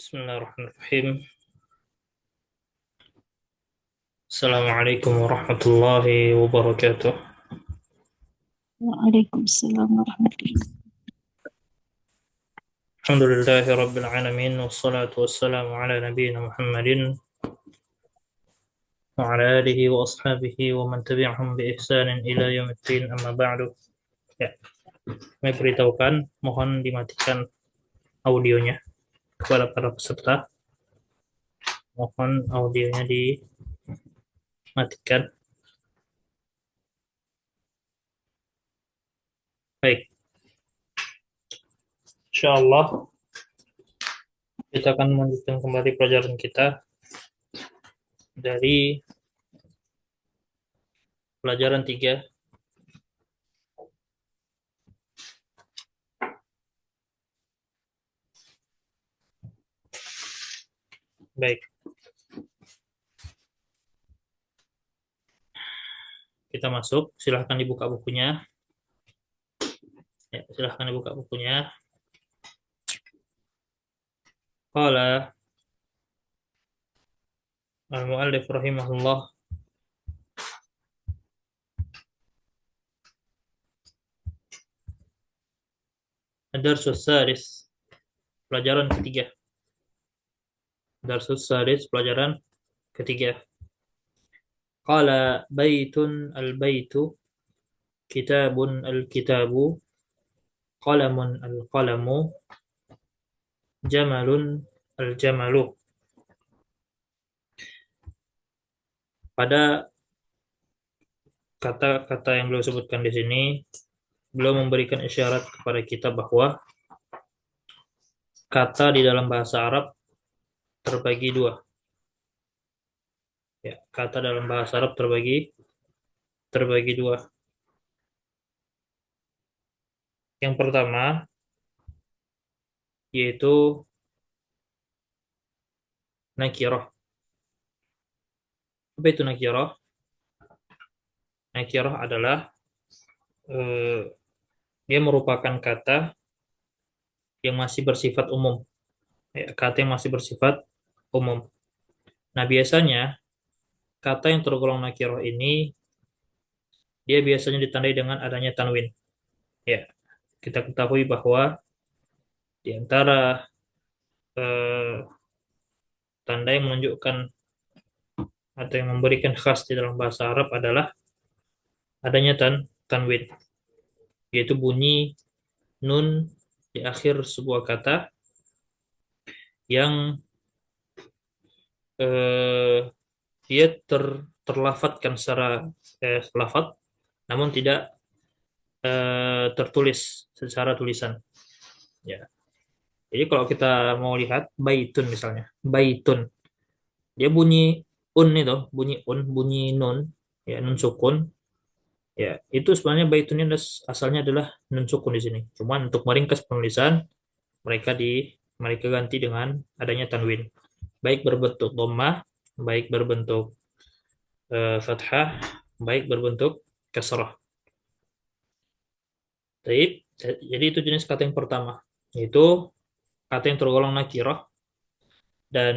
Bismillahirrahmanirrahim. Assalamualaikum warahmatullahi wabarakatuh. Waalaikumsalam warahmatullahi. Alhamdulillahi rabbil alamin wassalatu wassalamu ala nabiyyina Muhammadin wa ala alihi wa ashabihi wa man tabi'ahum bi ihsanin ila yaumiddin amma ba'du. Ya, kami beritahukan mohon dimatikan audionya kepada para peserta. Mohon audionya dimatikan. Baik, insyaallah kita akan melanjutkan kembali pelajaran kita dari pelajaran 3. Baik, kita masuk. Silahkan dibuka bukunya. Ya, silahkan dibuka bukunya. Qala al-mu'allif rahimahullah ad-darsus salis, pelajaran ketiga. Darsus salis, pelajaran ketiga. Qala baitun al-baitu, kitabun al-kitabu, qalamun al-qalamu, jamalun al-jamalu. Pada kata-kata yang beliau sebutkan di sini, beliau memberikan isyarat kepada kita bahwa kata di dalam bahasa Arab terbagi dua. Ya, kata dalam bahasa Arab terbagi dua. Yang pertama yaitu nakirah. Apa itu nakirah? Nakirah adalah dia merupakan kata yang masih bersifat umum. Ya, kata yang masih bersifat umum. Nah, biasanya kata yang tergolong nakirah ini dia biasanya ditandai dengan adanya tanwin. Ya, kita ketahui bahwa di antara eh, tanda yang menunjukkan atau yang memberikan khas di dalam bahasa Arab adalah adanya tanwin, yaitu bunyi nun di akhir sebuah kata yang dia terlafadzkan secara lafadz, namun tidak tertulis secara tulisan. Ya. Jadi kalau kita mau lihat baitun misalnya, baitun, dia bunyi bunyi nun, ya nun sukun. Ya, itu sebenarnya baitun ini asalnya adalah nun sukun di sini. Cuman untuk meringkas penulisan, mereka ganti dengan adanya tanwin. Baik berbentuk dhammah, baik berbentuk fathah, baik berbentuk kasrah. Baik, jadi itu jenis kata yang pertama, yaitu kata yang tergolong nakirah dan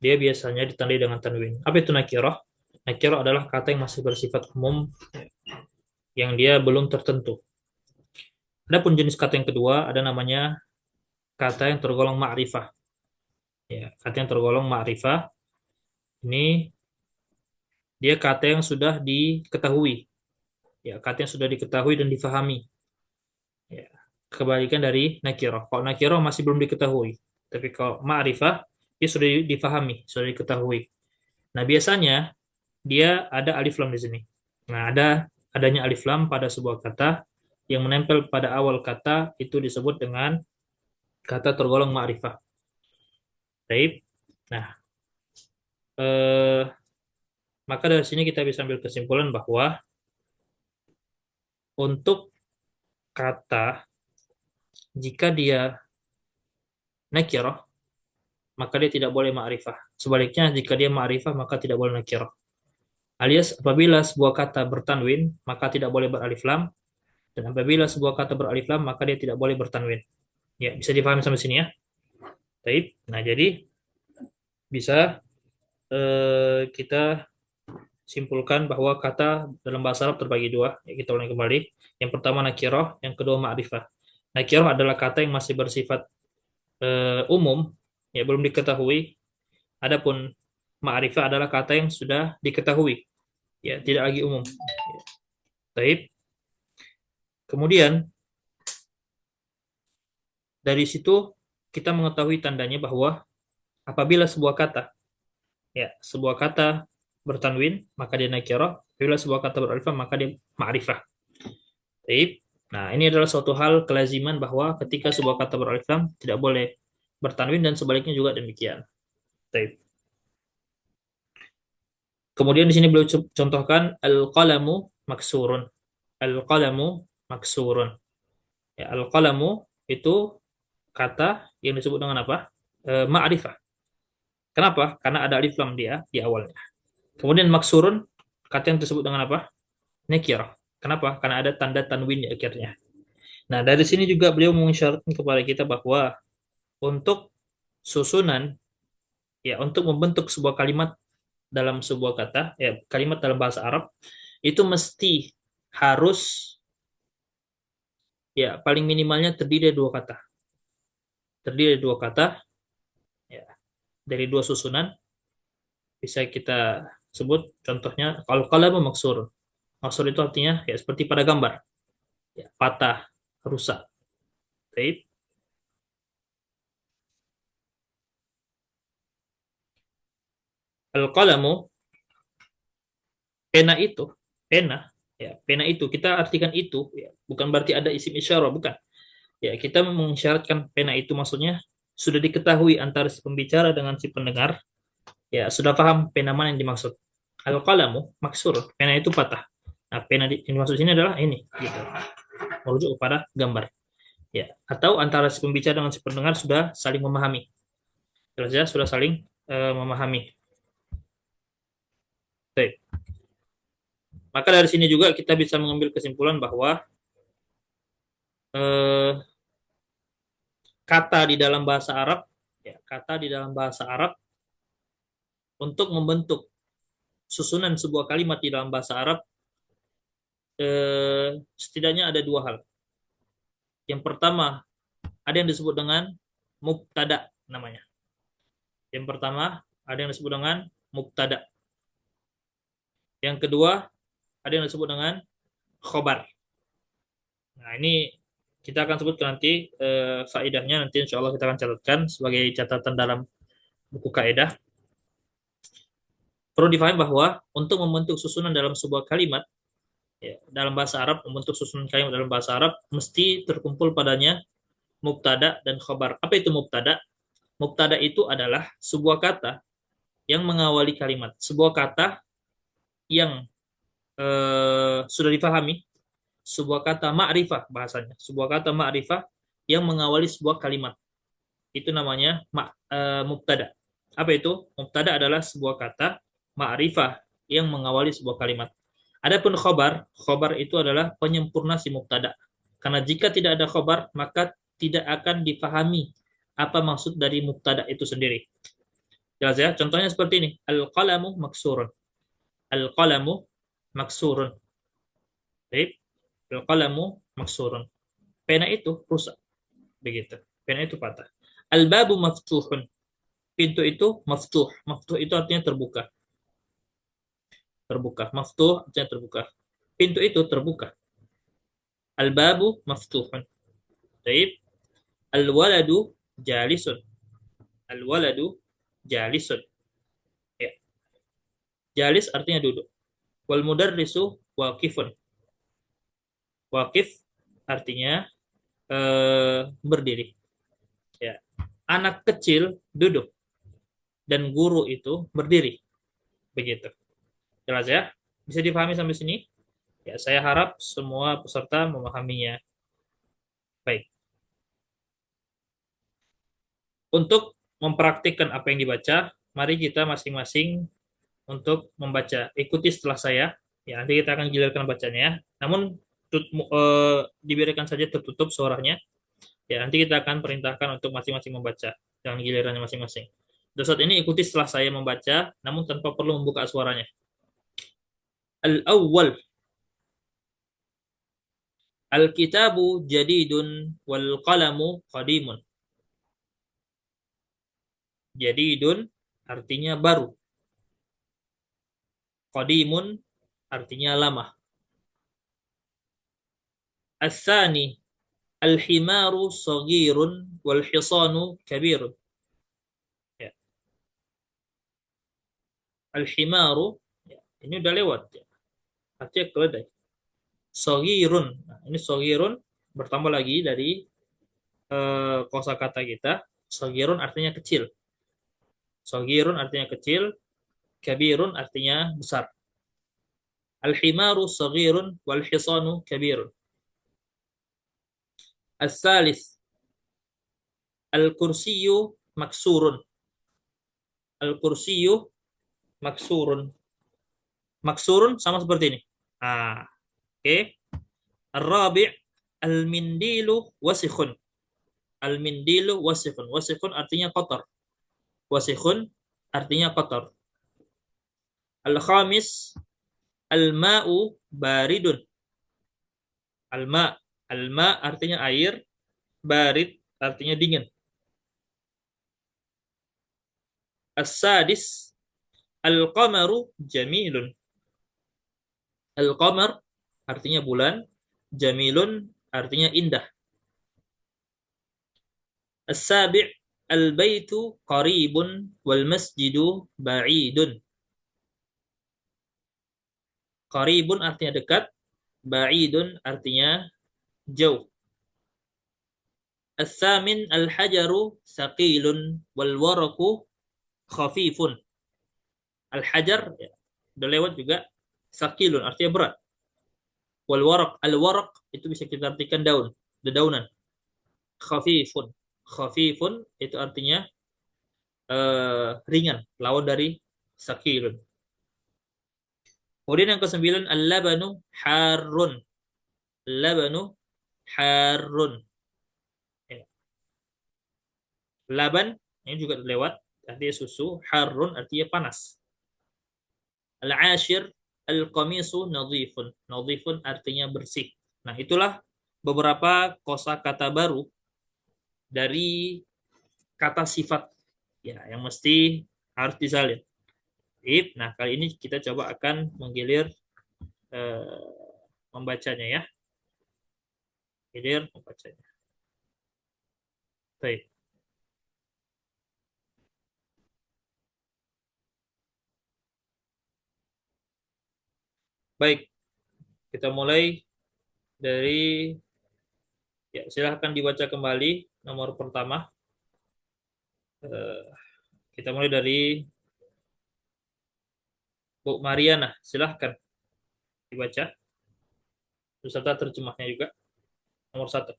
dia biasanya ditandai dengan tanwin. Apa itu nakirah? Nakirah adalah kata yang masih bersifat umum yang dia belum tertentu. Adapun jenis kata yang kedua ada namanya kata yang tergolong ma'rifah. Ya, kata yang tergolong ma'rifah ini dia kata yang sudah diketahui. Ya, kata yang sudah diketahui dan difahami. Ya, kebalikan dari nakirah. Kalau nakirah masih belum diketahui, tapi kalau ma'rifah dia sudah difahami, sudah diketahui. Nah, biasanya dia ada alif lam di sini. Nah, adanya alif lam pada sebuah kata yang menempel pada awal kata itu disebut dengan kata tergolong ma'rifah. Baik. Nah, maka dari sini kita bisa ambil kesimpulan bahwa untuk kata jika dia nakirah maka dia tidak boleh ma'rifah. Sebaliknya jika dia ma'rifah maka tidak boleh nakirah. Alias apabila sebuah kata bertanwin maka tidak boleh beralif lam, dan apabila sebuah kata beralif lam maka dia tidak boleh bertanwin. Ya, bisa dipahami sampai sini ya. Taib. Nah, jadi bisa kita simpulkan bahwa kata dalam bahasa Arab terbagi dua. Ya, kita ulangi kembali. Yang pertama nakirah, yang kedua ma'rifah. Nakirah adalah kata yang masih bersifat umum, ya belum diketahui. Adapun ma'rifah adalah kata yang sudah diketahui, ya tidak lagi umum. Taib. Kemudian dari situ kita mengetahui tandanya bahwa apabila sebuah kata, ya sebuah kata bertanwin maka dia nakirah, apabila sebuah kata beralifah maka dia ma'rifah. Taib. Nah, ini adalah suatu hal kelaziman bahwa ketika sebuah kata beralif lam tidak boleh bertanwin dan sebaliknya juga demikian. Taib. Kemudian di sini beliau contohkan al-qalamu maksurun. Al-qalamu maksurun. Ya, al-qalamu itu kata yang disebut dengan apa? Ma'rifah. Kenapa? Karena ada alif lam dia di awalnya. Kemudian maksurun kata yang disebut dengan apa? Nakirah. Kenapa? Karena ada tanda tanwin di akhirnya. Nah, dari sini juga beliau mengisyaratkan kepada kita bahwa untuk susunan, ya untuk membentuk sebuah kalimat dalam sebuah kata, ya kalimat dalam bahasa Arab itu mesti harus, ya paling minimalnya terdiri dari dua kata. Terdiri dari dua kata, ya dari dua susunan. Bisa kita sebut contohnya kalau kalamu maksur. Maksur itu artinya ya seperti pada gambar, ya patah, rusak. Baik. Al-qalamu, pena itu, pena, ya pena itu kita artikan itu, ya bukan berarti ada isim isyarah, bukan. Ya, kita mengisyaratkan pena itu maksudnya sudah diketahui antara si pembicara dengan si pendengar, ya sudah paham pena mana yang dimaksud. Al-qalamu maksur, pena itu patah. Nah, pena yang dimaksud sini adalah ini, gitu. Merujuk kepada gambar. Ya, atau antara si pembicara dengan si pendengar sudah saling memahami. Jelas ya, sudah saling memahami. Baik. Maka dari sini juga kita bisa mengambil kesimpulan bahwa eh, kata di dalam bahasa Arab, ya, kata di dalam bahasa Arab untuk membentuk susunan sebuah kalimat di dalam bahasa Arab setidaknya ada dua hal. Yang pertama, ada yang disebut dengan mubtada namanya. Yang pertama, ada yang disebut dengan mubtada. Yang kedua, ada yang disebut dengan khobar. Nah, ini kita akan sebut nanti faedahnya, nanti insya Allah kita akan catatkan sebagai catatan dalam buku kaidah. Perlu difahami bahwa untuk membentuk susunan dalam sebuah kalimat, ya, dalam bahasa Arab, membentuk susunan kalimat dalam bahasa Arab, mesti terkumpul padanya mubtada dan khobar. Apa itu mubtada? Mubtada itu adalah sebuah kata yang mengawali kalimat. Sebuah kata yang sudah difahami, sebuah kata ma'rifah bahasanya. Sebuah kata ma'rifah yang mengawali sebuah kalimat. Itu namanya mubtada. Apa itu? Mubtada adalah sebuah kata ma'rifah yang mengawali sebuah kalimat. Adapun khobar, khobar itu adalah penyempurna si mubtada. Karena jika tidak ada khobar, maka tidak akan difahami apa maksud dari mubtada itu sendiri. Jelas ya? Contohnya seperti ini. Al-qalamu maksurun. Al-qalamu maksurun. Baik. Al-qalamu maksurun. Pena itu rusak. Begitu. Pena itu patah. Al-babu maftuhun. Pintu itu maftuh. Maftuh itu artinya terbuka. Terbuka. Maftuh artinya terbuka. Pintu itu terbuka. Al-babu maftuhun. Baik. Al-waladu jalisun. Al-waladu jalisun. Ya. Jalis artinya duduk. Wal mudarrisu waqifun. Waqif artinya berdiri. Ya. Anak kecil duduk dan guru itu berdiri. Begitu. Jelas ya? Bisa dipahami sampai sini? Ya, saya harap semua peserta memahaminya. Baik. Untuk mempraktikkan apa yang dibaca, mari kita masing-masing untuk membaca. Ikuti setelah saya. Ya, nanti kita akan giliran bacanya. Namun diberikan saja tertutup suaranya. Ya, nanti kita akan perintahkan untuk masing-masing membaca. dengan gilirannya masing-masing. Untuk saat ini ikuti setelah saya membaca, namun tanpa perlu membuka suaranya. Al-awwal, al-kitabu jadidun wal qalamu qadimun. Jadidun artinya baru. Qadimun artinya lama. As-sani, al-himaru saghirun wal hisanu kabirun. Ya. Al-himaru, ya, ini udah lewat. Ya. Artinya keledai. Saghirun. Nah, ini saghirun bertambah lagi dari kosakata kita. Saghirun artinya kecil. Saghirun artinya kecil. Kabirun artinya besar. Al-himaru saghirun wal hisanu kabirun. As-salis, al-kursiyu maksurun. Al-kursiyu maksurun. Maksurun sama seperti ini. Ah, oke. Okay. Ar-rabi' al-mindilu wasikhun. Al-mindilu wasikhun. Wasikhun artinya kotor. Wasikhun artinya kotor. Al-khamis al-ma'u baridun. Al-ma' al-ma' artinya air, barid artinya dingin. As-sadis al-qamaru jamilun. Al-qamar artinya bulan, jamilun artinya indah. As-sabi' al-baitu qaribun wal masjidu ba'idun. Qaribun artinya dekat, ba'idun artinya jauh. As-samin al-hajaru saqilun wal waraku khafifun. Al-hajar ya, udah lewat juga. Saqilun artinya berat. Wal warak, al-warak itu bisa kita artikan daun, dedaunan. Khafifun. Khafifun itu artinya ringan, lawan dari saqilun. Kemudian yang kesembilan al-labanu harun. Labanu harun. Ya. Laban ini juga lewat, artinya susu. Harun artinya panas. Al-ashir al-qamisu nadhifun. Nadhifun artinya bersih. Nah, itulah beberapa kosakata baru dari kata sifat ya yang mesti harus disalin. Nah, kali ini kita coba akan menggilir eh, membacanya ya. Gilir membacanya. Baik. Baik, kita mulai dari ya silahkan dibaca kembali nomor pertama. Eh, kita mulai dari Bu Mariana, silahkan dibaca beserta terjemahnya juga nomor satu.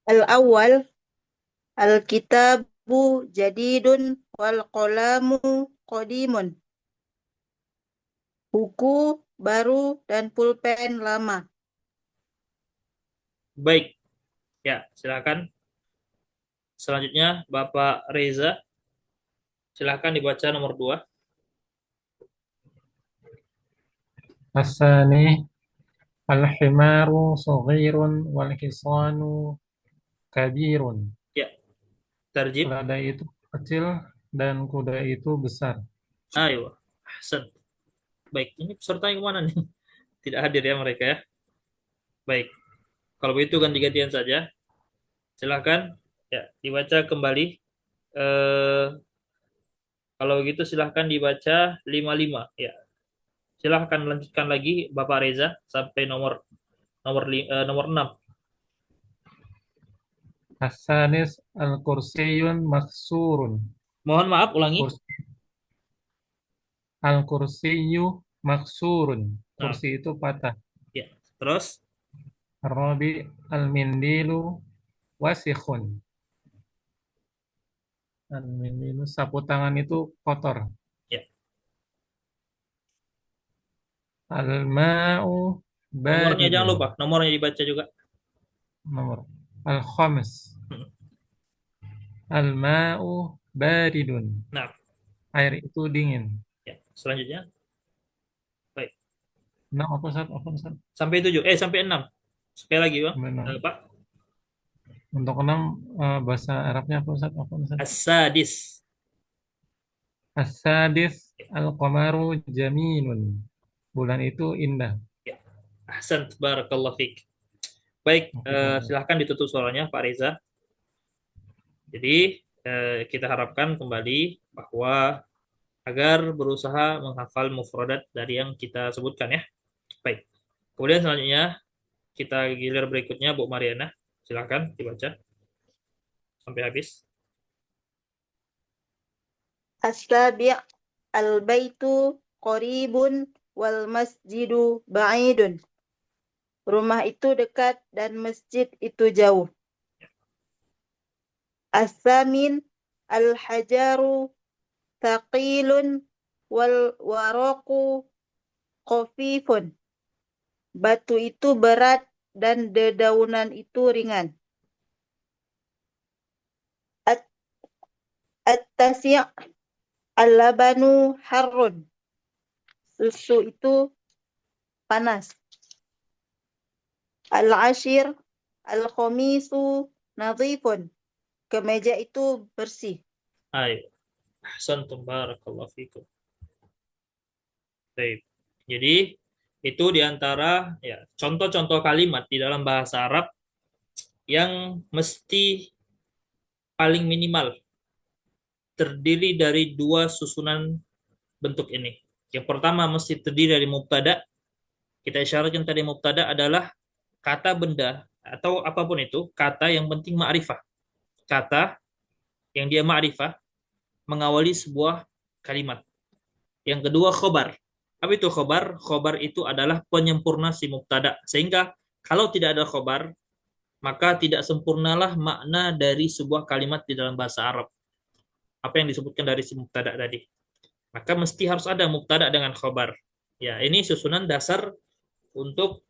Al-awwal, al-kitabu jadidun wal qalamu qadimun. Buku baru dan pulpen lama. Baik, ya silahkan. Selanjutnya Bapak Reza, silahkan dibaca nomor dua. الثاني الحمار صغير والحصان كبير. Ya, terjib. Keledai itu kecil dan kuda itu besar. Ayo, Ahsan. Baik, ini peserta yang mana nih? Tidak hadir ya mereka ya. Baik, kalau begitu ganti-gantian saja. Silahkan ya dibaca kembali. Eh, kalau begitu silahkan dibaca 55 ya. Silahkan lanjutkan lagi Bapak Reza sampai nomor 6. Hasanis al-kursiyun maksurun. Mohon maaf ulangi. Kursi, al-kursiyu maksurun. Nah, Kursi itu patah. ya. Terus Rabi al-mindilu wasikhun. Al-mindilu sapu tangan itu kotor. ya, Al-ma'u nomornya jangan baridun. lupa, nomornya dibaca juga. Nomor. Al-khams. Hmm. Al-ma'u baridun. Nah, Air itu dingin. ya. Selanjutnya, baik. Nah, apa Ustaz? Apa Ustaz? Sampai 7, sampai 6. Sekali lagi, Bang. Benar. Pak. Untuk enam, bahasa Arabnya apa Ustaz? Apa Ustaz? As-sadis. As-sadis al-qamaru jamilun. Bulan itu indah. Ya. Ahsan, barakallahu fiik. Baik, silahkan ditutup suaranya, Pak Reza. Jadi, kita harapkan kembali bahwa agar berusaha menghafal mufradat dari yang kita sebutkan ya. Baik. Kemudian selanjutnya kita gilir berikutnya Bu Mariana. Silahkan dibaca sampai habis. As-sabi' al-baitu qaribun wal masjidu ba'idun. Rumah itu dekat dan masjid itu jauh. As-samin al-hajaru thaqilun wal waraqu khafifun. Batu itu berat dan dedaunan itu ringan. At- At-tasi' al-labanu harrun. Susu itu panas. Al-ashir al-khamisu nadhifun. Kemeja itu bersih. Ayo. Ahsantum barakallahu fikum. Baik. Jadi itu diantara ya contoh-contoh kalimat di dalam bahasa Arab yang mesti paling minimal terdiri dari dua susunan bentuk ini. Yang pertama mesti terdiri dari mubtada. Kita isyaratkan tadi mubtada adalah kata benda atau apapun itu, kata yang penting ma'rifah. Kata yang dia ma'rifah mengawali sebuah kalimat. Yang kedua khobar. Apa itu khobar? Khobar itu adalah penyempurna si mubtada. Sehingga kalau tidak ada khobar, maka tidak sempurnalah makna dari sebuah kalimat di dalam bahasa Arab. Apa yang disebutkan dari si mubtada tadi. Maka mesti harus ada mubtada dengan khobar. Ya, ini susunan dasar untuk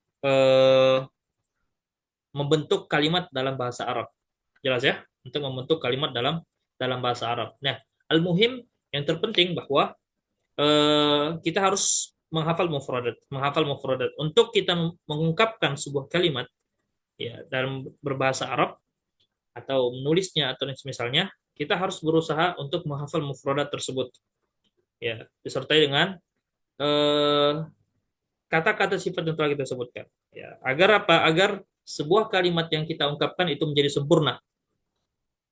membentuk kalimat dalam bahasa Arab. Jelas ya? Untuk membentuk kalimat dalam dalam bahasa Arab. Nah, al-muhim yang terpenting bahwa kita harus menghafal mufradat, menghafal mufradat. Untuk kita mengungkapkan sebuah kalimat ya dalam berbahasa Arab atau menulisnya atau misalnya, kita harus berusaha untuk menghafal mufradat tersebut. Ya, disertai dengan eh, kata-kata sifat yang telah kita sebutkan. Ya, agar apa? Agar sebuah kalimat yang kita ungkapkan itu menjadi sempurna.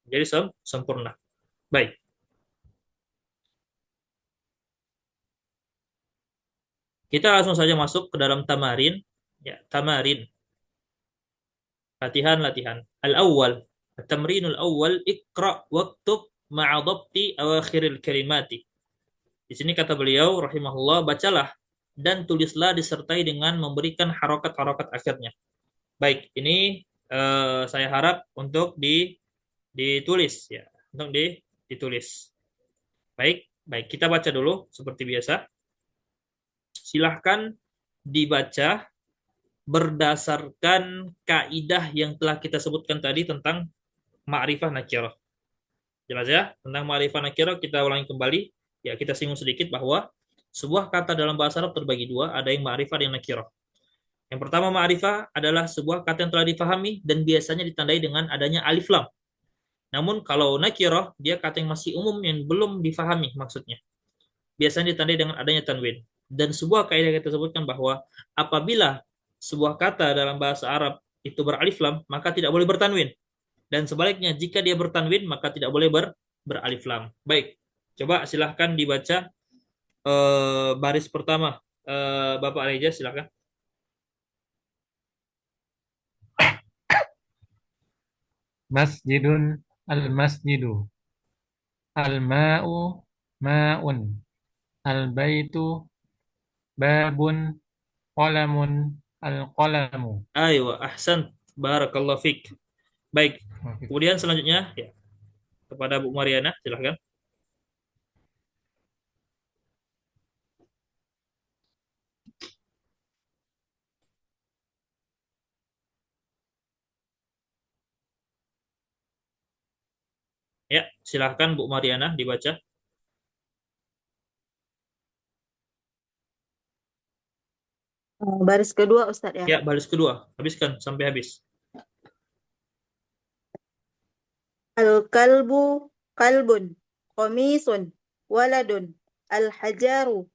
Menjadi sempurna. Baik. Kita langsung saja masuk ke dalam tamarin. Ya, tamarin. Latihan-latihan. Al-awwal. At-tamrinul awwal. Iqra' waktub ma'a dhabti awakhiril kalimati. Di sini kata beliau, rahimahullah, bacalah dan tulislah disertai dengan memberikan harokat-harokat akhirnya. Baik, ini saya harap untuk ditulis ya, untuk ditulis. Baik, baik kita baca dulu seperti biasa. Silahkan dibaca berdasarkan kaidah yang telah kita sebutkan tadi tentang ma'rifah nakirah. Jelas ya? Tentang ma'rifah nakirah kita ulangi kembali. Ya, kita singgung sedikit bahwa sebuah kata dalam bahasa Arab terbagi dua, ada yang ma'rifah dan yang nakirah. Yang pertama ma'rifah adalah sebuah kata yang telah difahami dan biasanya ditandai dengan adanya alif lam. Namun kalau nakirah, dia kata yang masih umum yang belum difahami maksudnya. Biasanya ditandai dengan adanya tanwin. Dan sebuah kaidah kita sebutkan bahwa apabila sebuah kata dalam bahasa Arab itu beralif lam, maka tidak boleh bertanwin. Dan sebaliknya, jika dia bertanwin, maka tidak boleh beralif lam. Baik, coba silahkan dibaca baris pertama. Bapak Reja, silahkan. Masjidun al-masjidu. Al-ma'u ma'un. Al-baitu babun. Qalamun al-qalamu. Ayo, ahsan. Barakallah fik. Baik, Oke. kemudian selanjutnya ya, kepada Bu Mariana, silahkan. Ya, silahkan Bu Mariana dibaca. Baris kedua Ustadz ya. Ya, baris kedua. Habiskan sampai habis. Al-kalbu kalbun. Komisun. Waladun. Al-hajaru.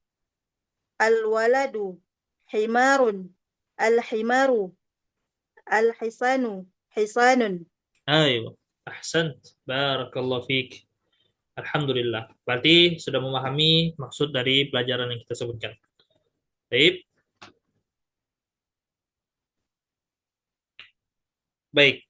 Al-waladu. Himarun. Al-himaru. Al-hisanu. Hisanun. Ayo, ahsan. Barakallahu fiik. Alhamdulillah. Berarti sudah memahami maksud dari pelajaran yang kita sebutkan. Baik. Baik.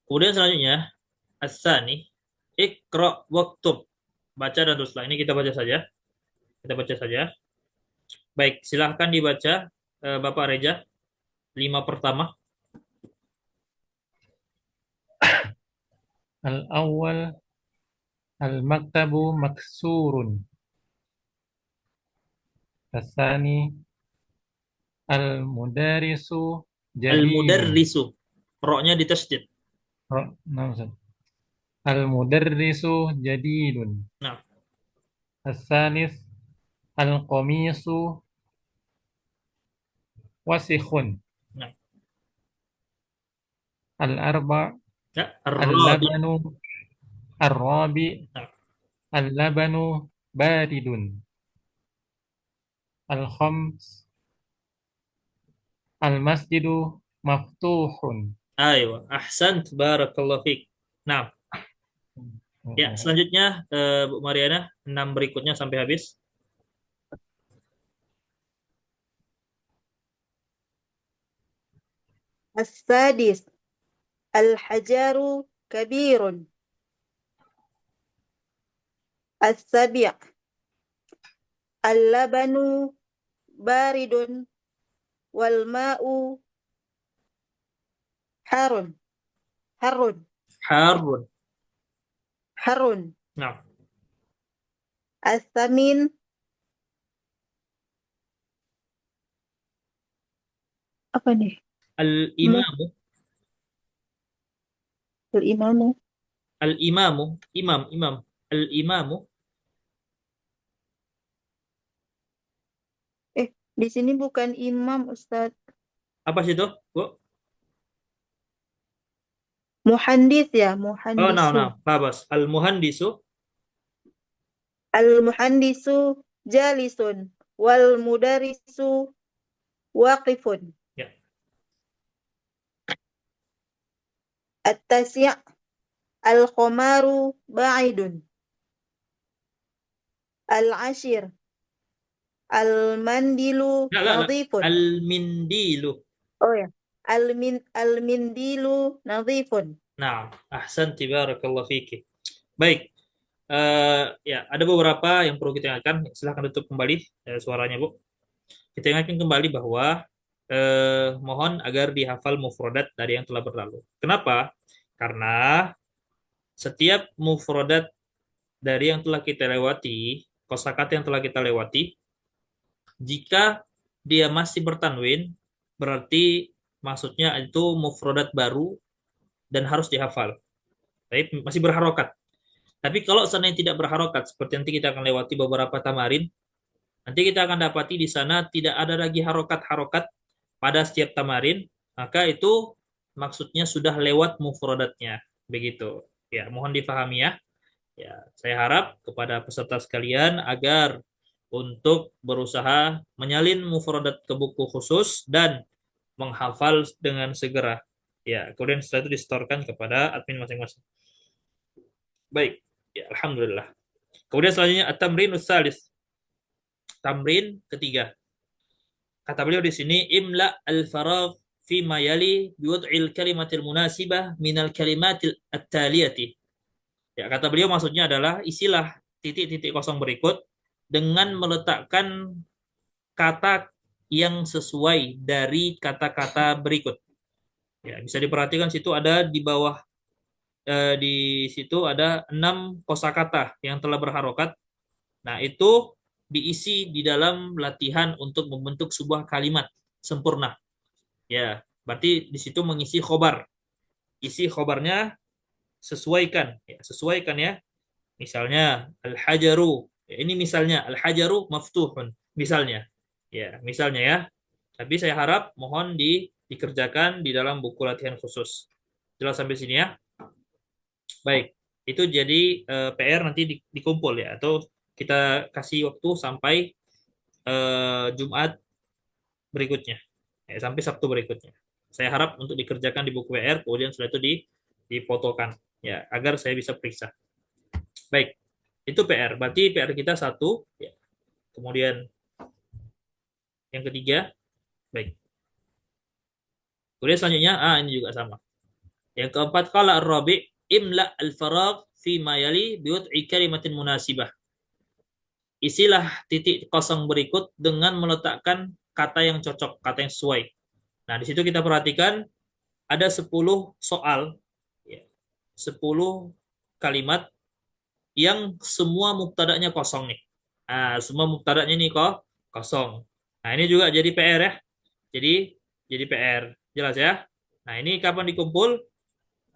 Kemudian selanjutnya, as-sani, iqra waktub. Baca dan tulislah. Ini kita baca saja. Kita baca saja. Baik, silahkan dibaca Bapak Reja. 5 pertama. Al-awwal al-maktabu maksurun. Al-thani al-mudarisu jadidun. Al-mudarrisu. Roknya ditasydid. Nah, Ustaz. Al-mudarrisu jadidun. Nah, Al-thalith al-qamisu wasikhun. nah. Al-arba Ya, ar-rabi. al-labanu ar-rabi Nah, al-labanu baridun. Al-khams al-masjidu maftuhun. ayo, ahsan. Barakallahu fiik. Nah, ya, selanjutnya Bu Mariana, 6 berikutnya sampai habis. As-sadis. Al-hajaru kabirun. As-sabi' al-labanu baridun wal ma'u harun. Harun. Harun. Harun. Nah, As-samin apa nih? Mu al-imamu. al-imamu. Al-imamu. Imam, imam. Al-imamu. Di sini bukan imam Ustadz. Apa sih itu, Bu? Muhandis ya, Oh, nah, muhandisu. nah. Labas. Al-muhandisu. Al-muhandisu jalisun wal mudarisu waqifun. Ya. At-tasi' al-khomaru ba'idun. Al-ashir al-mandilu Enggak, enggak. nadhifun. Al-mindilu. Oh ya. Al-mindilu nadhifun. Nah, ahsan. Barakallahu fiki. Baik. Ya, ada beberapa yang perlu kita ingatkan. Silahkan tutup kembali suaranya, Bu. Kita ingatkan kembali bahwa mohon agar dihafal mufrodat dari yang telah berlalu. Kenapa? Karena setiap mufrodat dari yang telah kita lewati, kosakata yang telah kita lewati, jika dia masih bertanwin, berarti maksudnya itu mufrodat baru dan harus dihafal. Baik, masih berharokat. Tapi kalau seandainya tidak berharokat, seperti nanti kita akan lewati beberapa tamarin, nanti kita akan dapati di sana tidak ada lagi harokat-harokat pada setiap tamarin, maka itu maksudnya sudah lewat mufrodatnya. Begitu. Ya, mohon difahami ya. Ya, saya harap kepada peserta sekalian agar untuk berusaha menyalin mufradat ke buku khusus dan menghafal dengan segera. Ya, kemudian setelah itu disetorkan kepada admin masing-masing. Baik, ya, alhamdulillah. Kemudian selanjutnya at-tamrinus salis. Tamrin ketiga. Kata beliau di sini imla al-faragh fi ma yali biwad'il kalimatil munasibah minal kalimatil at-taliyati. Ya, kata beliau maksudnya adalah isilah titik-titik kosong berikut dengan meletakkan kata yang sesuai dari kata-kata berikut. Ya, bisa diperhatikan situ ada di bawah di situ ada 6 kosakata yang telah berharokat. Nah, itu diisi di dalam latihan untuk membentuk sebuah kalimat sempurna. Ya, berarti di situ mengisi khobar. Isi khobarnya sesuaikan, ya, sesuaikan ya. Misalnya al-hajaru. Ya, ini misalnya al-hajaru maftuhun. Misalnya. Ya, misalnya ya. Tapi saya harap mohon dikerjakan di dalam buku latihan khusus. Jelas sampai sini ya. Baik. Itu jadi PR nanti dikumpul ya, atau kita kasih waktu sampai Jumat berikutnya. Ya, sampai Sabtu berikutnya. Saya harap untuk dikerjakan di buku PR, kemudian setelah itu difotokan ya, agar saya bisa periksa. Baik. Itu PR. Berarti PR kita satu ya. Kemudian yang ketiga, baik. Kemudian selanjutnya, ini juga sama. Yang keempat, qala ar-rabi' imla al-faragh fi ma yali biwad'i kalimatin munasibah. Isilah titik kosong berikut dengan meletakkan kata yang cocok, kata yang sesuai. Nah, di situ kita perhatikan ada 10 soal, ya, 10 kalimat yang semua mubtada'nya kosong nih. Nah, semua mubtada'nya nih kok kosong. Nah, ini juga jadi PR ya. Jadi PR. Jelas ya? Nah, ini kapan dikumpul?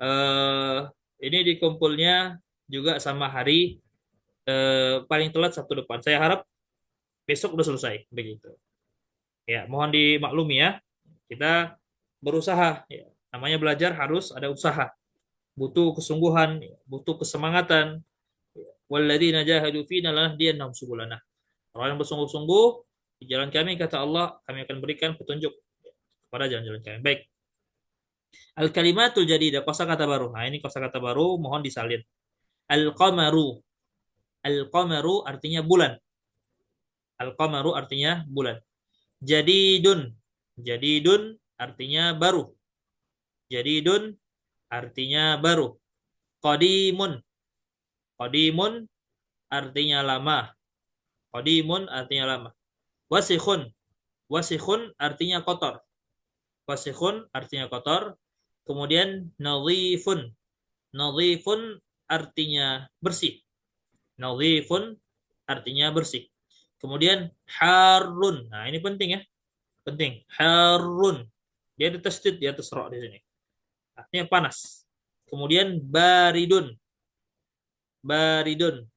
Eh, ini dikumpulnya juga sama hari paling telat Sabtu depan. Saya harap besok udah selesai begitu. Ya, mohon dimaklumi ya. Kita berusaha ya. Namanya belajar harus ada usaha. Butuh kesungguhan, butuh kesemangatan. Walladzina jahadu fina lanahdiyannahum subulana. Orang yang bersungguh-sungguh di jalan kami, kata Allah, kami akan berikan petunjuk kepada jalan-jalan kami. Baik. Al-kalimatul jadidah, kosakata baru. Nah, ini kosakata baru, mohon disalin. Al-qamaru. Al-qamaru artinya bulan. Al-qamaru artinya bulan. Jadidun. Jadidun artinya baru. Jadidun artinya baru. Qadimun. Qadimun artinya lama. Qadimun artinya lama. Wasikhun. Wasikhun artinya kotor. Wasikhun artinya kotor. Kemudian nadhifun. Nadhifun artinya bersih. Nadhifun artinya bersih. Kemudian harun. Nah, ini penting ya. Penting. Harun. Dia ada tasdid di atas ra di sini. Artinya panas. Kemudian baridun. Baridun.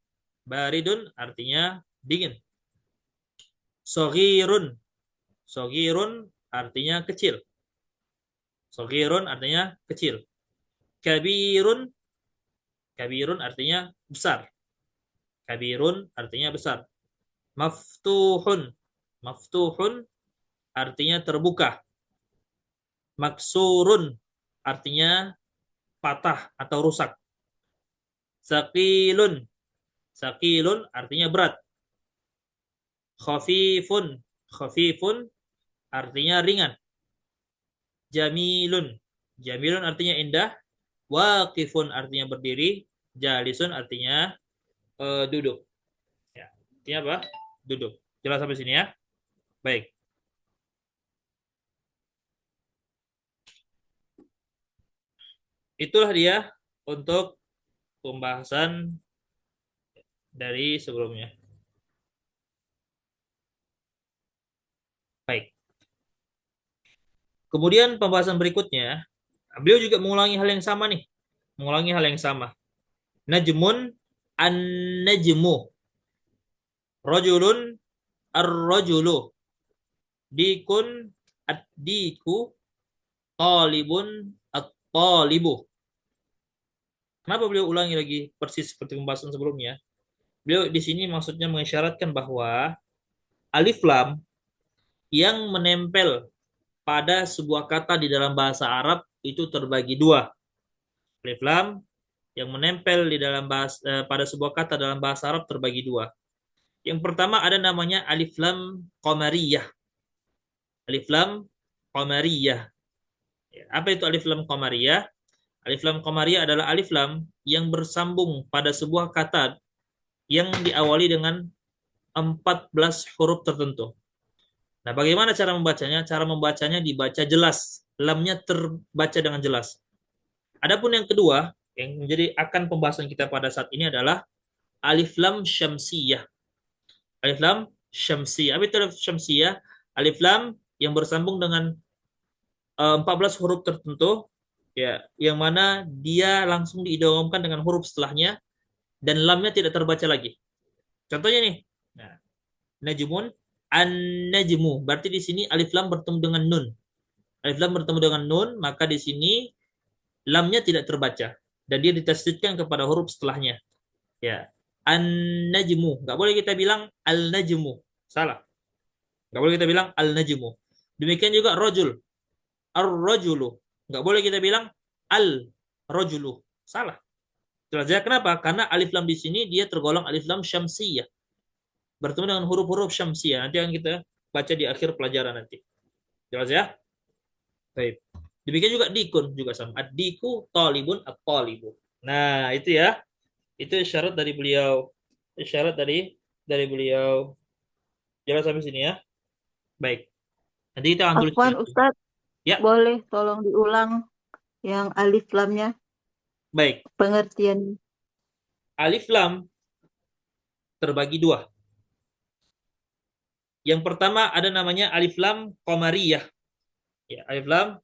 Baridun artinya dingin. Soghirun. Soghirun artinya kecil. Soghirun artinya kecil. Kabirun. Kabirun artinya besar. Kabirun artinya besar. Maftuhun. Maftuhun artinya terbuka. Maksurun artinya patah atau rusak. Sakilun. Sakilun artinya berat. Khafifun. Khafifun artinya ringan. Jamilun. Jamilun artinya indah. Waqifun artinya berdiri. Jalisun artinya duduk. Ya, artinya apa? Duduk. Jelas sampai sini ya? Baik. Itulah dia untuk pembahasan dari sebelumnya. Baik. Kemudian pembahasan berikutnya, beliau juga mengulangi hal yang sama nih. Mengulangi hal yang sama. Najmun an-najmu. Rajulun ar-rajulu. Dikun ad-diku. Talibun at-talibu. Kenapa beliau ulangi lagi persis seperti pembahasan sebelumnya? Beliau di sini maksudnya mengisyaratkan bahwa alif lam yang menempel pada sebuah kata di dalam bahasa Arab itu terbagi dua. Alif lam yang menempel di dalam pada sebuah kata dalam bahasa Arab terbagi dua. Yang pertama ada namanya alif lam qamariyah. Alif lam qamariyah. Apa itu alif lam qamariyah? Alif lam qamariyah adalah alif lam yang bersambung pada sebuah kata yang diawali dengan 14 huruf tertentu. Nah, bagaimana cara membacanya? Cara membacanya dibaca jelas. Lamnya terbaca dengan jelas. Adapun yang kedua, yang menjadi akan pembahasan kita pada saat ini adalah alif lam syamsiyah. Alif lam syamsiyah. Apa itu alif syamsiyah? Alif lam yang bersambung dengan 14 huruf tertentu, ya, yang mana dia langsung diidghamkan dengan huruf setelahnya dan lamnya tidak terbaca lagi. Contohnya nih. Nah, najmun, an-najmu. Berarti di sini alif lam bertemu dengan nun. Alif lam bertemu dengan nun, maka di sini lamnya tidak terbaca dan dia ditasdidkan kepada huruf setelahnya. Ya, an-najmu. Nggak boleh kita bilang al-najmu. Salah. Nggak boleh kita bilang al-najmu. Demikian juga rojul. Ar-rojulu. Nggak boleh kita bilang al-rojulu. Salah. Jelas ya kenapa? Karena alif lam di sini dia tergolong alif lam syamsiyah. Bertemu dengan huruf-huruf syamsiyah. Nanti akan kita baca di akhir pelajaran nanti. Jelas ya? Baik. Demikian juga dikun juga sama. Ad-diku talibun at-talibu. Nah, itu ya. Itu syarat dari beliau. Syarat dari beliau. Jelas sampai sini ya. Baik. Nanti kita akan tulis di Afwan sini. Ustadz, Ya, boleh tolong diulang yang alif lamnya, baik. pengertian. Alif lam terbagi dua. Yang pertama ada namanya alif lam qamariyah. Ya, alif lam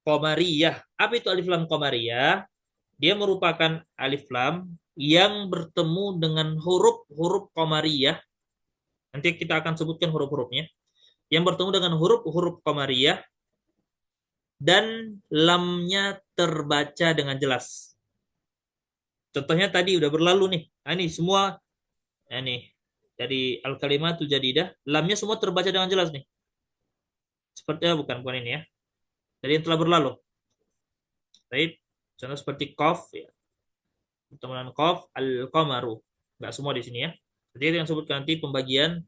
qamariyah. Apa itu alif lam qamariyah? Dia merupakan alif lam yang bertemu dengan huruf-huruf qamariyah. Nanti kita akan sebutkan huruf-hurufnya. Yang bertemu dengan huruf-huruf qamariyah dan lamnya terbaca dengan jelas. Contohnya tadi udah berlalu nih. Nah, ini semua, nah, ini dari al-kalimatul jadidah, lamnya semua terbaca dengan jelas nih. Sepertinya bukan ini ya. Dari yang telah berlalu. Baik. Contoh seperti qaf ya. Pertemuan qaf al-qamaru. Enggak semua di sini ya. Jadi yang sebutkan nanti pembagian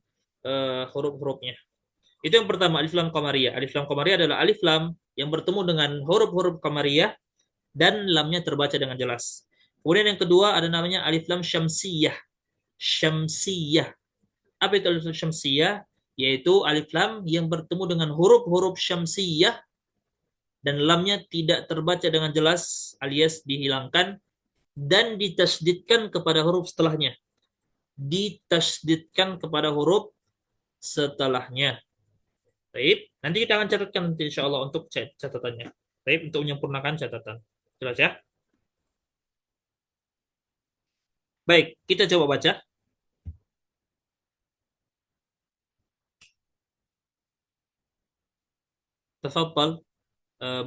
huruf-hurufnya. Itu yang pertama alif lam qamariyah. Alif lam qamariyah adalah alif lam yang bertemu dengan huruf-huruf qamariyah dan lamnya terbaca dengan jelas. Kemudian yang kedua ada namanya alif lam syamsiyah. Syamsiyah. Apa itu alif lam syamsiyah? Yaitu alif lam yang bertemu dengan huruf-huruf syamsiyah dan lamnya tidak terbaca dengan jelas alias dihilangkan dan ditasdidkan kepada huruf setelahnya. Ditasdidkan kepada huruf setelahnya. Baik, nanti kita akan catatkan nanti insya Allah untuk catatannya. Baik, untuk menyempurnakan catatan. Jelas ya? Baik, kita coba baca. Tafadhal,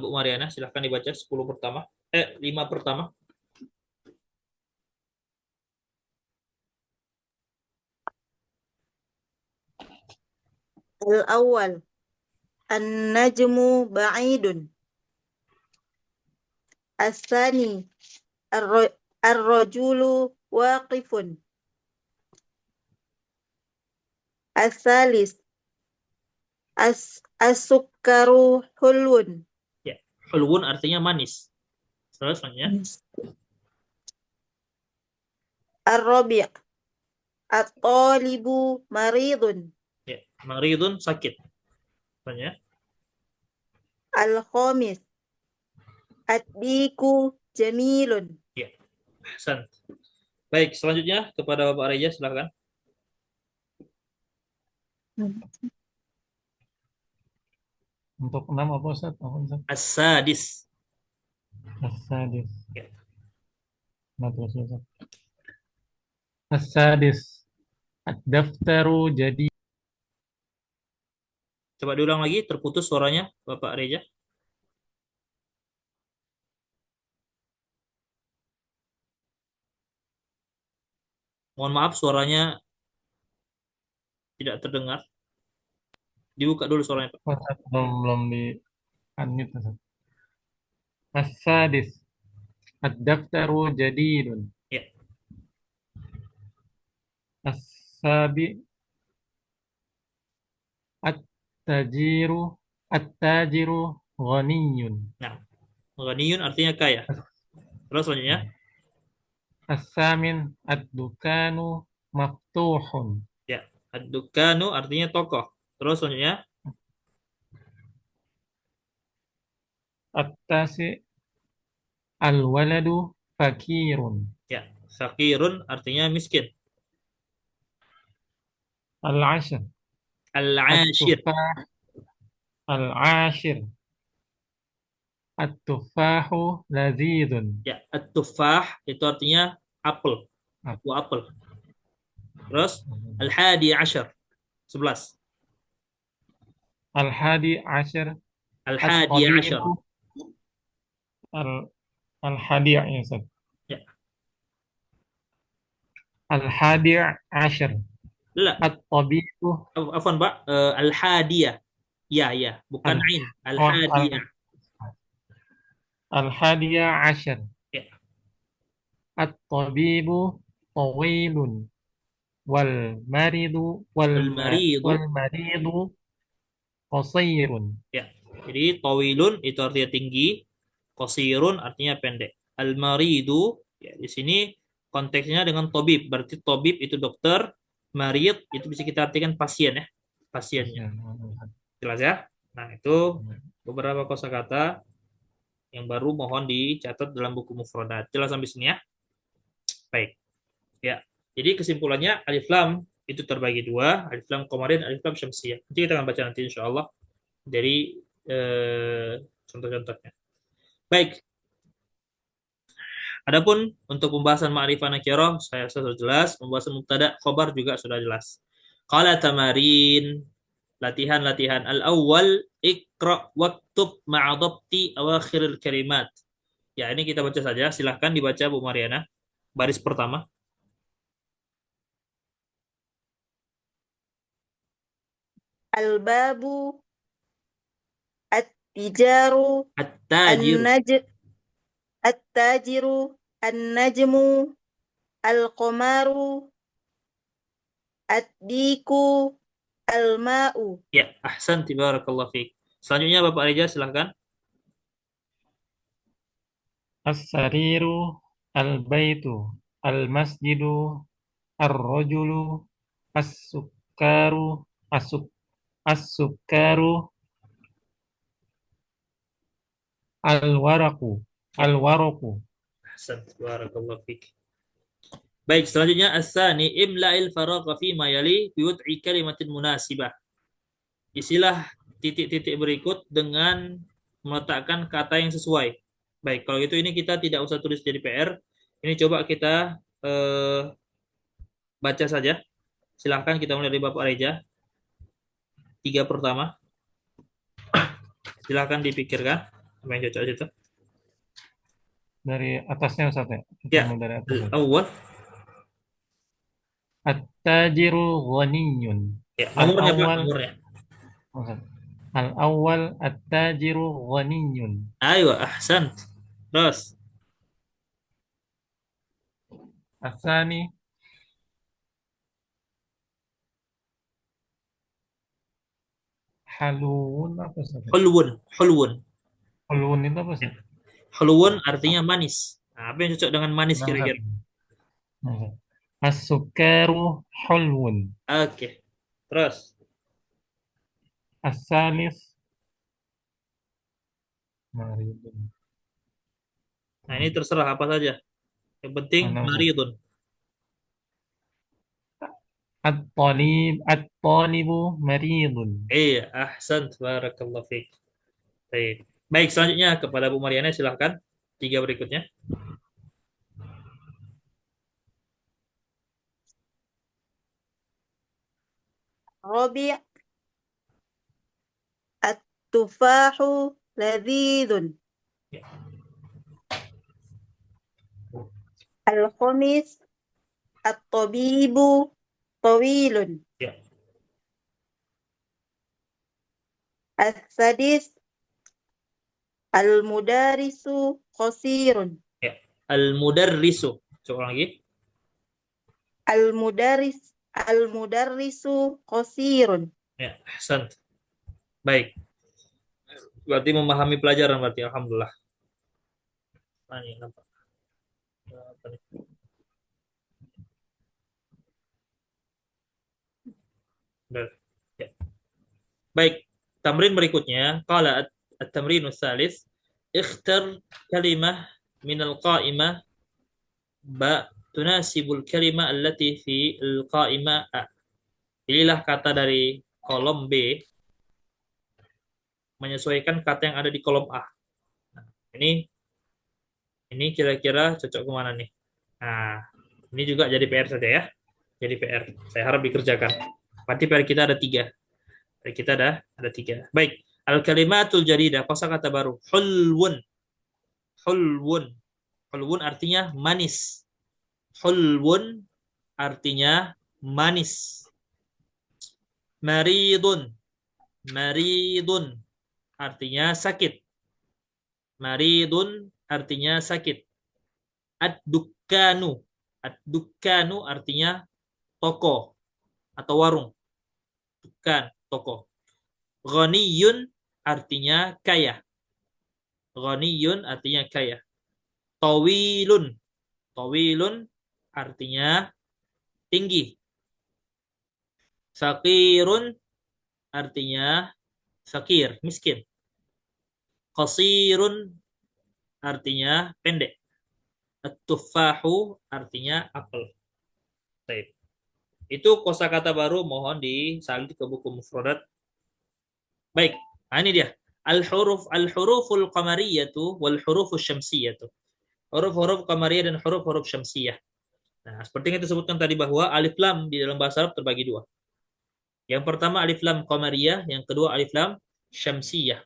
Bu Mariana, silahkan dibaca 10 pertama. 5 pertama. Al-awwal, an-najmu ba'idun. As-sani, ar-rajulu waqifun. As-salis, as-sukkaru hulwun. Ya, hulwun artinya manis. Selanjutnya, Ar-rabi', at-talibu maridun. ya, maridun sakit. Selanjutnya, Al-khamis, ad-diku jamilun. ya, Hasan. Baik, selanjutnya kepada Bapak Reja silahkan. Untuk 6 apa Ustaz? Apa Ustaz? As-sadis. As-sadis. Ya. Nah, terus Ustaz. As-sadis. Ad-daftaru jadi. Coba diulang lagi, terputus suaranya Bapak Reja. Mohon maaf suaranya tidak terdengar. Dibuka dulu suaranya, Pak. Ustaz, belum di unmute Ustaz. As-sadis. Ad-daftaru jadidun. Ya, As-sabi. At-tajiru. At-tajiru ghaniyun. nah, ghaniyun artinya kaya. Terus selanjutnya, As-samin. Ad-dukanu maftuhun. ya, ad-dukanu artinya tokoh. Terus selanjutnya, At-tasi. Al-waladu fakirun. ya, fakirun artinya miskin. Al-ashir. Al-ashir. At-tufah. Al-ashir. At-tufahu lazidun. Ya, at-tufah itu artinya apel, buah apel. Terus al-hadi ashar, 11. Al-hadi ashir. Al-hadi ashar. At-tabibu. Al- Al-hadi ashir. Ya, Al-hadi ashir. la, At-tabibu. afwan, Pak. Al-hadiyah. Ya, ya, bukan Al ain. oh, Al-hadiyah. Al-hadi ashir. Ya, At-tabibu tawilun. Wal maridu al-maridu. wal maridu qasirun. Ya. Jadi tawilun itu artinya tinggi, qasirun artinya pendek. Al-maridu ya di sini konteksnya dengan tabib. Berarti tabib itu dokter, marid itu bisa kita artikan pasien ya, pasiennya. Jelas ya? Nah, itu beberapa kosakata yang baru mohon dicatat dalam buku mufradat. Jelas sampai sini ya? Baik. Ya. Jadi kesimpulannya alif lam itu terbagi dua, alif lam qamariyah, alif lam syamsiyah. Nanti kita akan baca nanti insya Allah dari contoh-contohnya. Baik. Adapun untuk pembahasan ma'rifah nakirah saya sudah jelas, pembahasan mubtada khobar juga sudah jelas. Qala tamarin, latihan-latihan al-awwal iqra waktub ma'a dhabti awakhiril kalimat. Ya, ini kita baca saja. Silahkan dibaca Bu Mariana. Baris pertama. Al-babu, at-tijaru, At-tajir. at-tajiru, an-najmu, al-qamaru, ad-diku, al-ma'u. Ya, ahsan, barakallahu fiik. Selanjutnya Bapak Reza silahkan. As-sariru al-baitu al-masjidu ar-rajulu as-sukkaru as-suk as-sukkaru al-waraqu al-waraqu. Ahsan, barakallahu fiik. Baik, selanjutnya as-sani imla'il faragha fi ma yali bi wad'i kalimatin munasibah. Isilah titik-titik berikut dengan meletakkan kata yang sesuai. Baik, kalau gitu ini kita tidak usah tulis jadi PR. Ini coba kita baca saja. Silahkan kita mulai dari Bapak Reja. 3 pertama. Silahkan dipikirkan. Apa yang cocok situ? Dari atasnya Ustaz ya. Kita Ya, mulai dari atas. awal. At-tajiru ghaniyun. Ya, umurnya Pak, Al-awwal umurnya. Al-awwal at-tajiru ghaniyun. Ayo, ahsan. Terus, Asani haluun apa Ustaz? hulwun, hulwun. Haluun itu apa Ya. Ustaz? Hulwun artinya manis. Nah, apa yang cocok dengan manis Nah, kira-kira? As-sukaru hulwun. Oke. Terus, As-salis maridun. nah ini terserah apa saja. Yang penting Mana Ustaz? maridun. At-talibu maridun. Iya, ahsan. Barakallahu fiik. Baik. Baik, selanjutnya kepada Bu Mariana silahkan. 3 berikutnya. Rabi' at-tufahu ladhidun. Ya. Al-khamis at-tabibu tawilun. Ya. As-sadis al-mudarisu qasirun. Ya. Al-mudarrisu. Coba lagi. Al-mudarrisu qasirun. Ya, ahsan. Baik. Berarti memahami pelajaran berarti alhamdulillah. Nah, ini nampak. Apa nih? Benar. Ya. Baik, tamrin berikutnya. Qala at-tamrinus salis. Ikhtar kalimah minal qa'imah ba tunasibul kalimah allati fi al-qa'imah a. Pilihlah kata dari kolom B, menyesuaikan kata yang ada di kolom A. Nah, ini kira-kira cocok kemana nih? Nah, ini juga jadi PR saja ya. Jadi PR. Saya harap dikerjakan. Berarti PR kita ada tiga. PR kita ada tiga. Baik. Al-kalimatul jadidah. Kosakata baru. Hulwun. Hulwun. Hulwun artinya manis. Hulwun artinya manis. Maridun. Maridun artinya sakit. Maridun artinya sakit. Ad-dukkanu. Ad-dukkanu artinya toko atau warung. Bukan toko. Ghaniyun artinya kaya. Ghaniyun artinya kaya. Tawilun. Tawilun artinya tinggi. Fakirun artinya fakir, miskin. Qasirun artinya pendek. At-tuffahu artinya apel. Baik. Itu kosakata baru, mohon disalin ke buku mufradat. Baik. Nah, ini dia. Al-huruful qamariyatu wal hurufus syamsiyatu. Huruf-huruf qamariyah dan huruf-huruf syamsiyah. Nah, seperti yang kita sebutkan tadi bahwa alif lam di dalam bahasa Arab terbagi dua. Yang pertama alif lam qamariyah, yang kedua alif lam syamsiyah.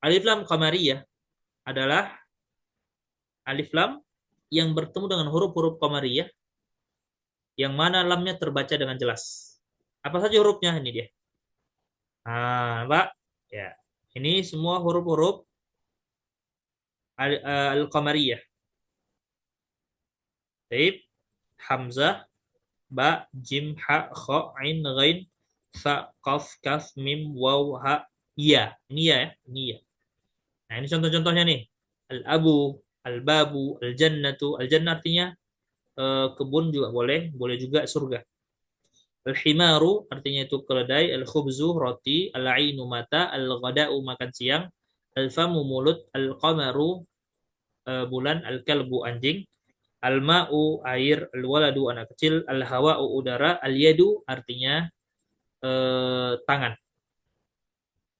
Alif lam qamariyah adalah alif lam yang bertemu dengan huruf-huruf qamariyah yang mana lamnya terbaca dengan jelas. Apa saja hurufnya ini dia? Nah, Pak, ya. Ini semua huruf-huruf al-qamariyah. Baik, hamzah, ba, jim, ha, kha, ain, ghain, fa, qaf, kaf, mim, waw, ha, ya. Ini ya, ini ya. Nah, ini contoh-contohnya nih. Al-abu, al-babu, al-jannatu. Al-jannah artinya kebun juga boleh, boleh juga surga. Al-himaru artinya itu keledai, al-khubzu roti, al-ainu mata, al-ghada'u makan siang, al-famu mulut, al-qamaru bulan, al-kalbu anjing, al-ma'u air, al-waladu anak kecil, al-hawa'u udara, al-yadu artinya tangan.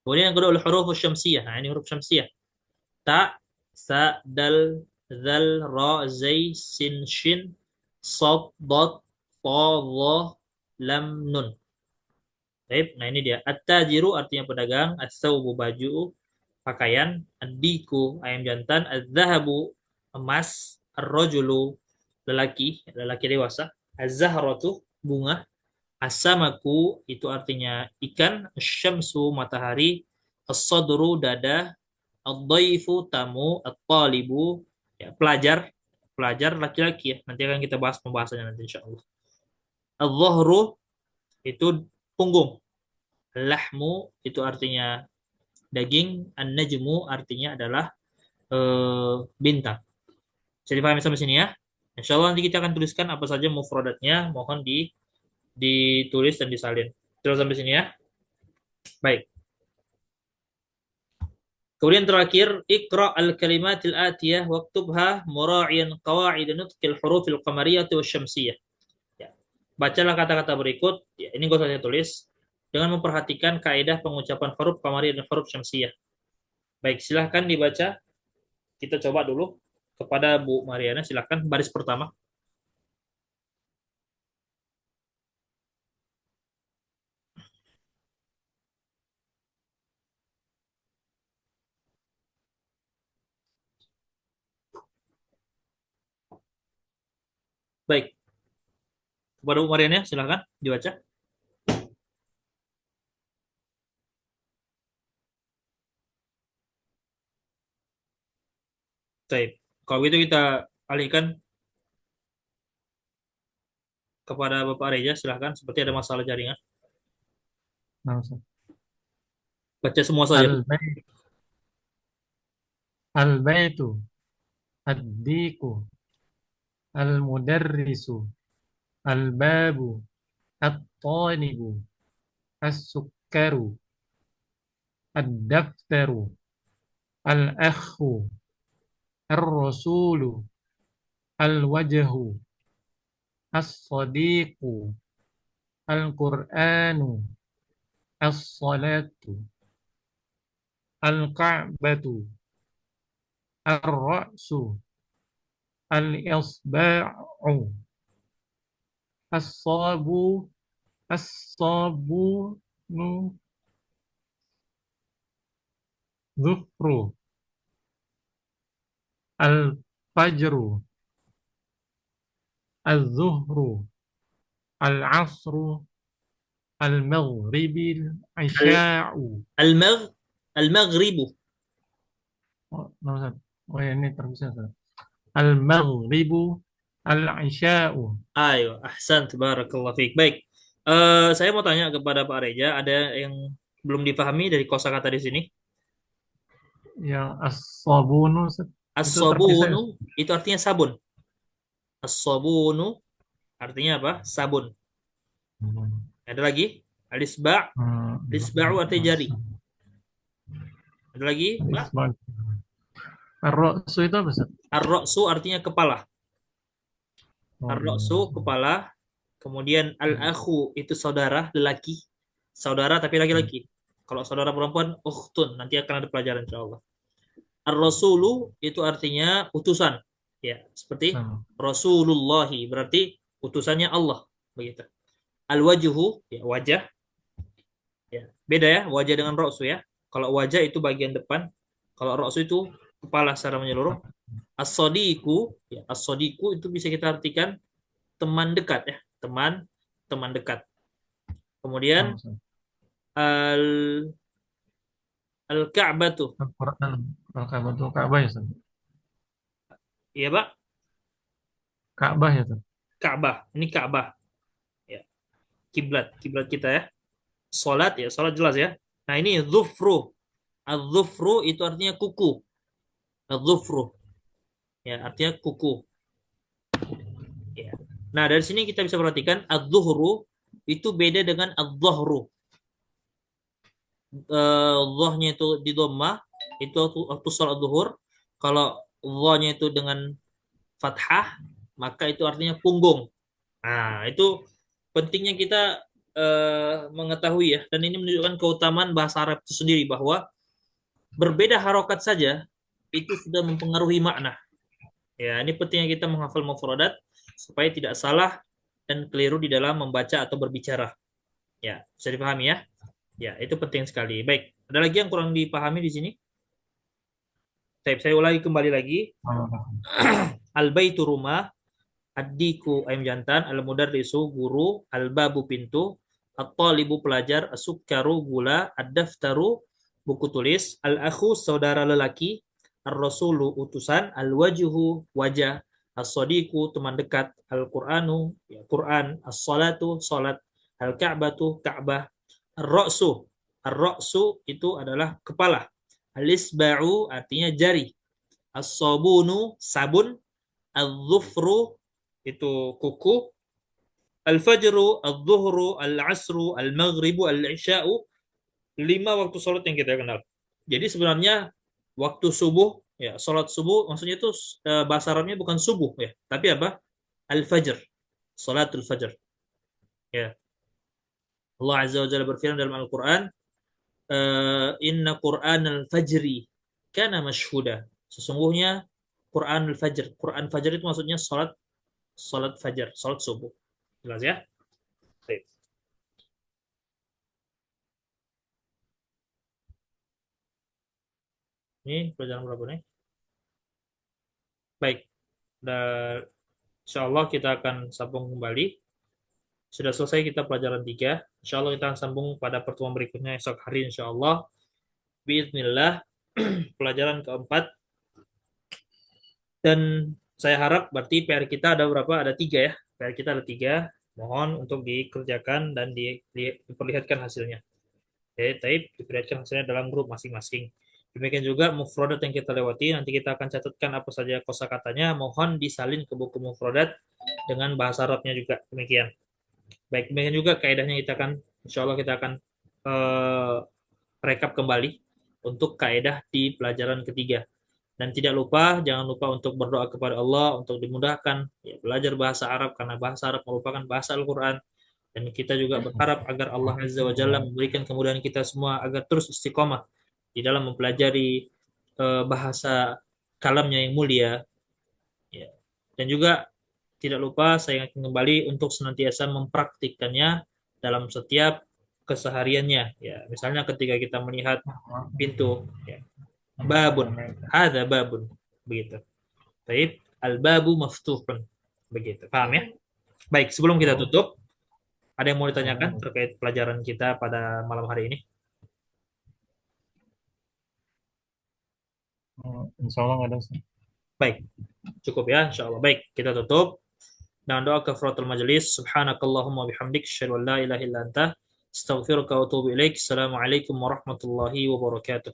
Kemudian yang kedua al-huruf syamsiyah. Nah, ini huruf syamsiyah. Ta, sa, dal, zal, ra, zai, sin, shin, sad, dad, ta, dha, lam, nun. Baik, nah ini dia. At-tajiru artinya pedagang, as-saubu baju, pakaian, ad-diku ayam jantan, az-zahabu emas, ar-rajulu lelaki, lelaki dewasa, az-zahratu bunga, as-samaku itu artinya ikan, asy-syamsu matahari, as-sadru dada, ad-dhaifu tamu, at-talibu ya, pelajar, pelajar laki-laki ya. Nanti akan kita bahas pembahasannya nanti insyaallah. Al-dhahru itu punggung. Lahmu itu artinya daging, an-najmu artinya adalah bintang. Bisa dipahami sampai sini ya? Insya Allah nanti kita akan tuliskan apa saja mufradatnya, mohon ditulis dan disalin. Terus sampai sini ya. Baik. Kemudian terakhir, Iqra al-kalimatil atiyah waktubha mura'iyan qawa'id nutqil hurufil qamariyah wa syamsiyah. Ya. Bacalah kata-kata berikut. Ya, ini gak usah saya tulis. Dengan memperhatikan kaidah pengucapan huruf qamariyah dan huruf syamsiyah. Baik, silahkan dibaca. Kita coba dulu kepada Bu Mariana, silahkan baris pertama. Baik, kepada Bu Mariana, silahkan dibaca. Baik, kalau gitu kita alihkan kepada Bapak Reja, silahkan. Seperti ada masalah jaringan. Nah, Ustaz. Baca semua saja. Al-bait, al-baitu, ad-diku, al-mudarrisu, al-babu, at-talibu, as-sukkaru, ad-daftaru, al-akhu, ar-rasulu, al-wajhu, as-sadiqu, Al-Qur'anu, As-salatu, Al-Ka'batu, Ar-Ra'su, Al-Isba'u, As-Sabu, As-Sabunu, Dhufru, Al-Fajru, Al-Zuhru, Al-Asru, Al-Maghribil, Al Isya'u. al-magh al-maghribu. Oh, no, Ustaz. Oh ya, ini terpisah, Ustaz. Al-Maghribu, Al-Isya'u. Ayo, ahsan, barakallahu fiik. Baik. Saya mau tanya kepada Pak Reja, ada yang belum dipahami dari kosakata di sini? Yang As-Sabunu, Ustaz. Itu terpisah ya, As-sabunu Ustaz? itu artinya sabun. As-sabunu artinya apa? Sabun. Hmm. Ada lagi? Al-isba'. Al-isba'u artinya jari. Ada lagi, Pak? Al-Isba'u. Ar-Ra'su itu apa, Ustaz? Ar-ra'su artinya kepala. Oh iya. Ar-ra'su kepala. Kemudian al-akhu itu saudara lelaki. Saudara tapi laki-laki. Kalau saudara perempuan, ukhtun. Nanti akan ada pelajaran insyaallah. Ar-rasulu itu artinya utusan. Ya, seperti Sama. Rasulullahi berarti utusannya Allah begitu. Al-wajhu ya wajah. Ya, beda ya wajah dengan ra'su ya. Kalau wajah itu bagian depan, kalau ra'su itu kepala secara menyeluruh. As-sadiqu ya, as-sadiqu itu bisa kita artikan teman dekat ya, teman teman dekat. Kemudian Sama, Ustaz. al al-ka'batu Al-Quran. Al-Ka'bah itu Ka'bah ya, Ustaz? ya, Pak, Ka'bah ya, Ustaz? Ka'bah. Ini Ka'bah ya, kiblat, kiblat kita ya. Salat ya, salat jelas ya. Nah, ini dhufru. Az-dhufru itu artinya kuku. Az-dhufru ya, artinya kuku. Ya. Nah, dari sini kita bisa perhatikan az-zuhru itu beda dengan az-dhahru. Dhahnya itu di dhammah itu waktu salat zuhur. Kalau dhahnya itu dengan fathah, maka itu artinya punggung. Nah, itu pentingnya kita mengetahui ya, dan ini menunjukkan keutamaan bahasa Arab itu sendiri bahwa berbeda harokat saja itu sudah mempengaruhi makna. Ya, ini pentingnya kita menghafal mufradat supaya tidak salah dan keliru di dalam membaca atau berbicara. Ya, bisa dipahami ya? Ya, itu penting sekali. Baik, ada lagi yang kurang dipahami di sini? Saya ulangi kembali lagi. Al-baitu rumah, ad-diku ayam jantan, al-mudarrisu guru, al-babu pintu, at-talibu pelajar, as-sukkaru gula, ad-daftaru buku tulis, al-akhu saudara lelaki, ar-rasulu utusan, al-wajuhu wajah, as-sadiku teman dekat, al-Qur'anu ya Quran, as-salatu salat, al-ka'batu Ka'bah, ar-ra'su ar-ra'su itu adalah kepala, al-isba'u artinya jari, as-sabunu sabun, al-dhufru itu kuku, al-fajru, al-zuhru, al-asru, al-maghribu, al-isya'u, 5 waktu sholat yang kita kenal. Jadi sebenarnya waktu subuh, ya sholat subuh, maksudnya itu bahasa Arabnya bukan subuh ya, tapi apa? Al-fajr, sholatul fajr. Ya, Allah Azza wa Jalla berfirman dalam Al-Quran, Inna Quran al-fajri kana mashhuda. Sesungguhnya Quran al-fajr. Quran fajr itu maksudnya sholat salat fajar, salat subuh. Jelas ya? Baik. Ini pelajaran berapa nih? Baik. Dan insya Allah kita akan sambung kembali. Sudah selesai kita pelajaran 3. Insya Allah kita akan sambung pada pertemuan berikutnya esok hari insya Allah. Bismillah. Pelajaran keempat. Dan saya harap berarti PR kita ada berapa? Ada 3 ya. PR kita ada 3. Mohon untuk dikerjakan dan diperlihatkan hasilnya. Oke, tape diperlihatkan hasilnya dalam grup masing-masing. Demikian juga mufrodat yang kita lewati, nanti kita akan catatkan apa saja kosakatanya, mohon disalin ke buku mufrodat dengan bahasa Arabnya juga. Demikian. Baik, demikian juga kaidahnya kita akan, insya Allah kita akan rekap kembali untuk kaidah di pelajaran ketiga. Dan tidak lupa, jangan lupa untuk berdoa kepada Allah untuk dimudahkan ya, belajar bahasa Arab, karena bahasa Arab merupakan bahasa Al-Quran. Dan kita juga berharap agar Allah Azza wa Jalla memberikan kemudahan kita semua agar terus istiqomah di dalam mempelajari bahasa kalamnya yang mulia. Ya. Dan juga tidak lupa saya ingatkan kembali untuk senantiasa mempraktikkannya dalam setiap kesehariannya. Ya, misalnya ketika kita melihat pintu, ya, babun, ada babun, begitu. Baik, al-babu maftuhun, begitu. Paham ya? Baik, sebelum kita tutup, ada yang mau ditanyakan terkait pelajaran kita pada malam hari ini? Insya Allah nggak ada Ustaz. Baik, cukup ya, insya Allah. Baik, kita tutup dengan doa kafaratul majelis. Subhanakallahumma bihamdik, asyhadu an la ilaha illa anta, astaghfiruka wa atubu ilaik. Assalamualaikum warahmatullahi wabarakatuh.